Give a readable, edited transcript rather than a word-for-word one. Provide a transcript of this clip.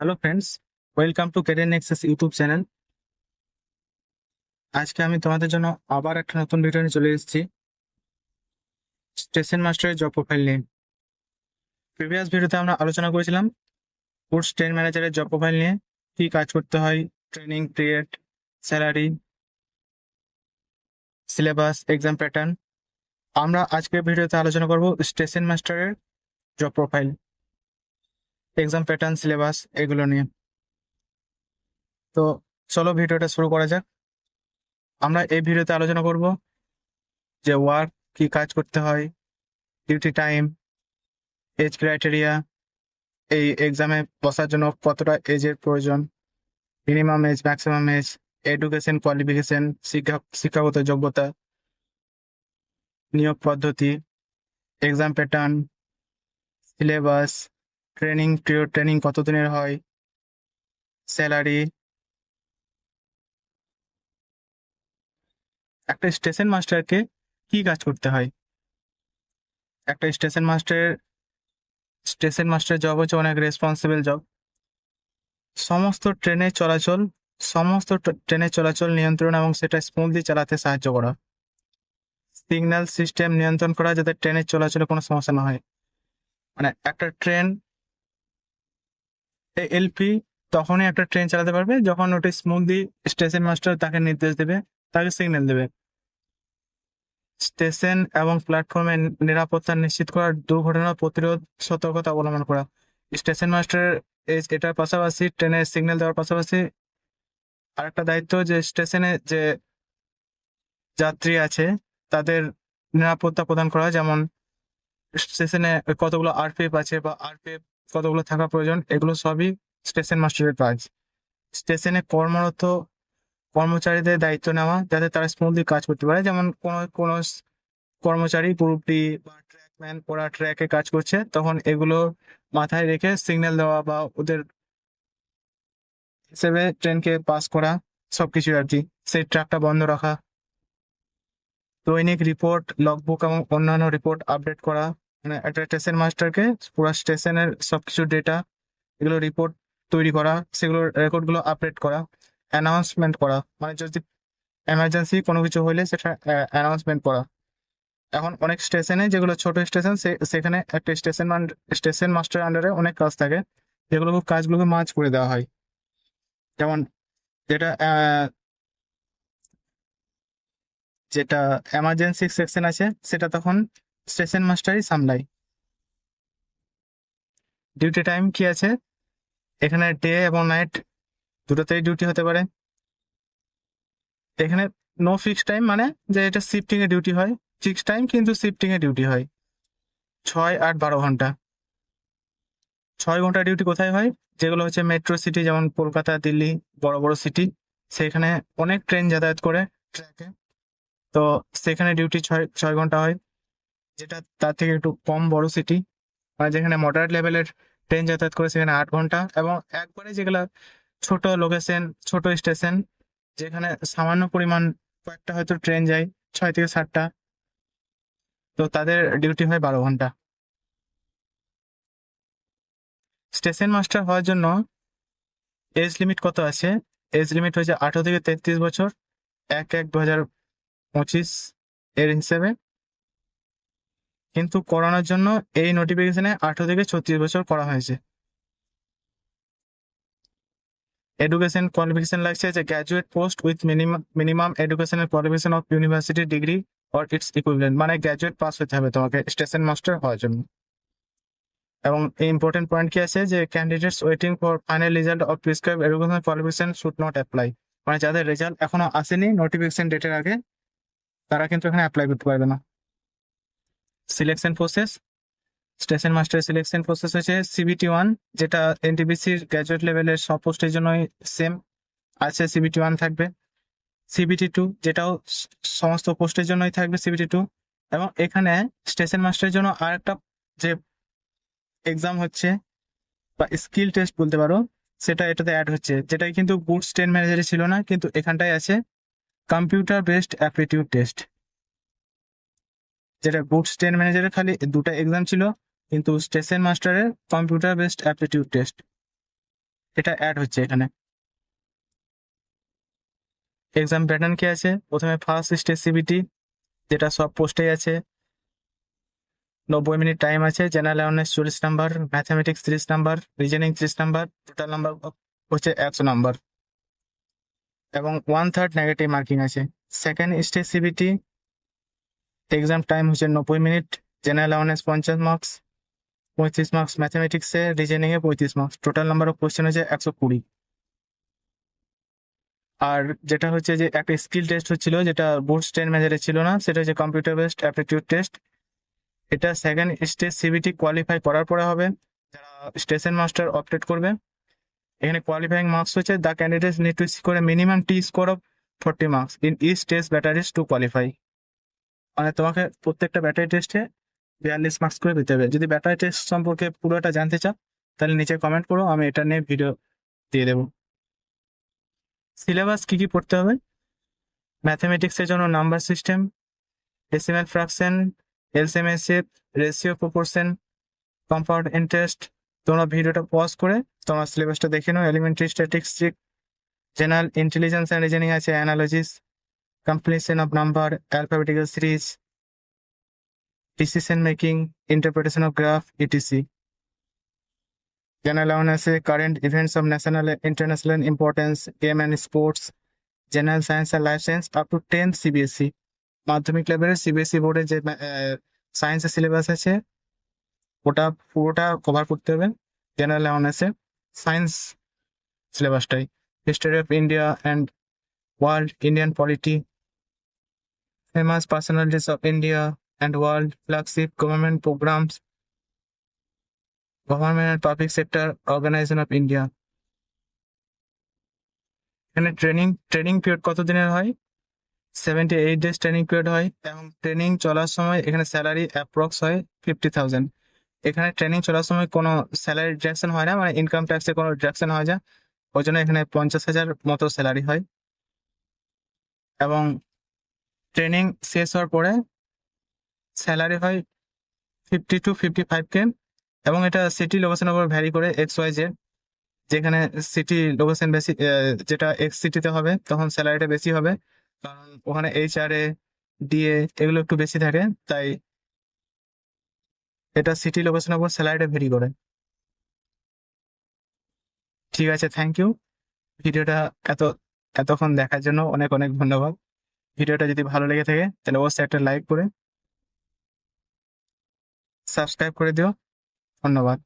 Hello friends, welcome to career Nexus YouTube channel. আজকে আমি তোমাদের জন্য আবার একটা নতুন ভিডিও নিয়ে চলে এসেছি স্টেশন মাস্টারের জব প্রোফাইল নিয়ে। প্রিভিয়াস ভিডিওতে আমরা আলোচনা করেছিলাম গুডস ট্রেন ম্যানেজারের জব প্রোফাইল নিয়ে, কি কাজ করতে হয়, training period, salary, syllabus, exam pattern. আমরা আজকের ভিডিওতে আলোচনা করব স্টেশন মাস্টারের job profile, exam pattern, syllabus এগুলো নিয়ে। তো চলো ভিডিওটা শুরু করা যাক। আমরা এই ভিডিওতে আলোচনা করব যে ওয়ার্ক, কি কাজ করতে হয়, ডিউটি টাইম, এজ ক্রাইটেরিয়া, এই এক্সামে বসার জন্য কতটা এজের প্রয়োজন, minimum age, maximum age, education qualification, শিক্ষাগত যোগ্যতা, নিয়োগ পদ্ধতি, exam pattern, syllabus, training period, training কত দিনের হয়, স্যালারি। একটা স্টেশন মাস্টারকে কি কাজ করতে হয়? একটা স্টেশন মাস্টার জব হচ্ছে অনেক রেসপন্সিবল জব। সমস্ত ট্রেনের চলাচল ট্রেনের চলাচল নিয়ন্ত্রণ এবং সেটা স্মুথলি চালাতে সাহায্য করা, সিগন্যাল সিস্টেম নিয়ন্ত্রণ করা যাতে ট্রেনের চলাচলে কোনো সমস্যা না হয়। মানে একটা ট্রেন এলপি তখনই একটা ট্রেন চালাতে পারবে যখন ওটি স্মুথলি স্টেশন মাস্টার তাকে নির্দেশ দেবে, তাকে সিগন্যাল দেবে। স্টেশন এবং প্ল্যাটফর্মে নিরাপত্তা নিশ্চিত করা, দুর্ঘটনা প্রতিরোধ, সতর্কতা অবলম্বন করা। স্টেশন মাস্টারের এটার পাশাপাশি ট্রেনের সিগন্যাল দেওয়ার পাশাপাশি আরেকটা দায়িত্ব যে স্টেশনে যে যাত্রী আছে তাদের নিরাপত্তা প্রদান করা, যেমন স্টেশনে কতগুলো আরপিএফ আছে বা আরপিএফ কতগুলো থাকা প্রয়োজন, এগুলো সবই স্টেশন মাস্টারের কাজ। স্টেশনে কর্মরত কর্মচারীদের দায়িত্ব নেওয়া যাতে তারা স্মুথলি কাজ করতে পারে, যেমন কোনো কর্মচারী গ্রুপ ডি বা ট্র্যাকম্যান ওরা ট্র্যাকে কাজ করছে, তখন এগুলো মাথায় রেখে সিগন্যাল দেওয়া বা ওদের হিসেবে ট্রেনকে পাস করা, সবকিছু আর কি। সেই ট্র্যাকটা বন্ধ রাখা, দৈনিক রিপোর্ট, লগবুক এবং অন্যান্য রিপোর্ট আপডেট করা। মানে একটা স্টেশন মাস্টারকে পুরো স্টেশনের সবকিছু ডেটা, এগুলো রিপোর্ট তৈরি করা, সেগুলো রেকর্ডগুলো আপডেট করা, অ্যানাউন্সমেন্ট করা, মানে যদি এমার্জেন্সি কোনো কিছু হইলে সেটা অ্যানাউন্সমেন্ট করা। এখন অনেক স্টেশনে যেগুলো ছোট স্টেশন, সেখানে একটা স্টেশন মাস্টার আন্ডারে অনেক কাজ থাকে, যেগুলো কাজগুলোকে মার্জ করে দেওয়া হয়। যেমন যেটা যেটা এমার্জেন্সি সেকশন আছে সেটা তখন স্টেশন মাস্টারই সামলায়। ডিউটি টাইম কি আছে এখানে? ডে এবং নাইট দুটোতেই ডিউটি হতে পারে। এখানে নো ফিক্সড টাইম, মানে যে এটা শিফটিং এ ডিউটি হয়। ফিক্সড টাইম কিন্তু শিফটিং এ ডিউটি হয় 6, 8, 12 ঘন্টা। 6 ঘন্টা ডিউটি কোথায় হয়? যেগুলো হচ্ছে মেট্রো সিটি, যেমন কলকাতা, দিল্লি, বড় বড় সিটি, সেখানে অনেক ট্রেন যাতায়াত করে ট্র্যাকে, তো সেখানে ডিউটি 6 ঘন্টা হয়। যেটা তার থেকে একটু কম বড় সিটি, মানে যেখানে মডারেট লেভেলের ট্রেন যাতায়াত করে, সেখানে 8 ঘন্টা। এবং একবারে যেগুলা ছোট লোকেশন, ছোট স্টেশন, যেখানে সামান্য পরিমাণ কয়েকটা হয়তো ট্রেন যায়, 6 থেকে 7টা, তো তাদের ডিউটি হয় 12 ঘন্টা। স্টেশন মাস্টার হওয়ার জন্য এজ লিমিট কত আছে? এজ লিমিট হচ্ছে 18 থেকে 33 বছর, 1/1/2025 এর হিসেবে। কিন্তু করানোর জন্য এই নোটিফিকেশনে 18 থেকে 36 বছর করা হয়েছে। এডুকেশন কোয়ালিফিকেশন লাগছে যে graduate post with minimum educational qualification of university degree or its equivalent, মানে গ্র্যাজুয়েট পাস হতে হবে তোমাকে স্টেশন মাস্টার হওয়ার জন্য। এবং ইম্পর্টেন্ট পয়েন্ট কি আছে যে candidates waiting for final result of prescribe educational qualification should not apply, মানে যাদের রেজাল্ট এখনো আসেনি নোটিফিকেশন ডেটের আগে, তারা কিন্তু এখানে অ্যাপ্লাই করতে পারবে না। Selection process, station master selection process হচ্ছে CBT 1, যেটা এনটিপিসির গ্র্যাজুয়েট লেভেলের সব পোস্টের জন্যই সেম আছে, CBT 1 থাকবে। CBT 2, যেটাও সমস্ত পোস্টের জন্যই থাকবে CBT 2। এবং এখানে স্টেশন মাস্টারের জন্য আর একটা যে এক্সাম হচ্ছে বা স্কিল টেস্ট বলতে পারো, সেটা এটাতে অ্যাড হচ্ছে, যেটাই কিন্তু গুডস ট্রেন ম্যানেজারে ছিল না, কিন্তু এখানটায় আছে কম্পিউটার বেসড অ্যাপটিটিউড টেস্ট। যেটা গুডস ট্রেন ম্যানেজারের খালি দুটো এক্সাম ছিল, কিন্তু স্টেশন মাস্টারের কম্পিউটার বেসড অ্যাপটিটিউড টেস্ট। এটা অ্যাড হচ্ছে এখানে। এক্সাম প্যাটার্ন কি আছে, প্রথমে ফার্স্ট স্টেজ সিবিটি, যেটা সব পোস্টেই আছে, 90 মিনিট টাইম আছে। General awareness 40 number, mathematics 30 number, reasoning 30 number, total number হচ্ছে 100 নাম্বার, এবং 1/3 নেগেটিভ মার্কিং আছে। Second stage CBT, exam time হচ্ছে 90 minute, general awareness 50 marks, 35 marks ম্যাথামেটিক্সে, রিজনিংয়ে 35 marks, total number of question হচ্ছে 120। আর যেটা হচ্ছে যে একটা স্কিল টেস্ট হচ্ছিল, যেটা বোর্ড 10 মেজারে ছিল না, সেটা হচ্ছে কম্পিউটার বেসড অ্যাপটিটিউড টেস্ট। এটা সেকেন্ড স্টেজ সিবিটি কোয়ালিফাই করার পরে হবে, যারা স্টেশন মাস্টার অপারেট করবে। এখানে কোয়ালিফাইং মার্কস হচ্ছে the candidates need to score a minimum t score of 40 marks in each test batteries to qualify. মানে তোমাকে প্রত্যেকটা ব্যাটারি টেস্টে 42 মার্কস করে পেতে হবে। যদি ব্যাটারি টেস্ট সম্পর্কে পুরোটা জানতে চাও, তাহলে নিচে কমেন্ট করো, আমি এটা নিয়ে ভিডিও দিয়ে দেবো। সিলেবাস কি কি পড়তে হবে, ম্যাথমেটিক্সের জন্য number system, decimal fraction, LCM SF, ratio proportion, compound interest. তোমরা ভিডিওটা পজ করে তোমার সিলেবাসটা দেখে নাও। Elementary statistics, general intelligence and reasoning আছে, analysis, completion of number, alphabetical series, decision making, interpretation of graph, ETC. General awareness current events of national international importance, game and sports, general science and life science up to 10 CBSE. মাধ্যমিক লেভেলের CBSE বোর্ডের যে সায়েন্সের syllabus আছে, ওটা পুরোটা cover করতে হবে জেনারেল অ্যাওয়ারনেসে। সায়েন্স সিলেবাসটাই, history of India and world, Indian polity, famous personalities of India and world, flagship government programmes, government and public sector organisation of India. এখানে ট্রেনিং পিরিয়ড কত দিনের হয়, 78 ডেজ ট্রেনিং পিরিয়ড হয়, এবং ট্রেনিং চলার সময় এখানে স্যালারি অ্যাপ্রক্স হয় 50,000। এখানে ট্রেনিং চলার সময় কোনো স্যালারি ডিডাকশন হয় না, মানে ইনকাম ট্যাক্সে কোনো ডিডাকশন হয় না, ওই জন্য এখানে 50,000 মতো স্যালারি হয়। এবং ট্রেনিং শেষ হওয়ার পরে স্যালারি হয় 50 to 55K, এবং এটা সিটি লোকেশনের উপর ভ্যারি করে, XYZ। যেখানে সিটি লোকেশন বেশি, যেটা এক্স সিটিতে হবে তখন স্যালারিটা বেশি হবে, কারণ ওখানে HRA, DA এগুলো একটু বেশি থাকে, তাই এটা সিটি লোকেশনের উপর স্যালারিটা ভেরি করে। ঠিক আছে, থ্যাংক ইউ। ভিডিওটা এত এতক্ষণ দেখার জন্য অনেক অনেক ধন্যবাদ। ভিডিওটা যদি ভালো লেগে থাকে তাহলে অবশ্যই একটা লাইক করে সাবস্ক্রাইব করে দিও। ধন্যবাদ।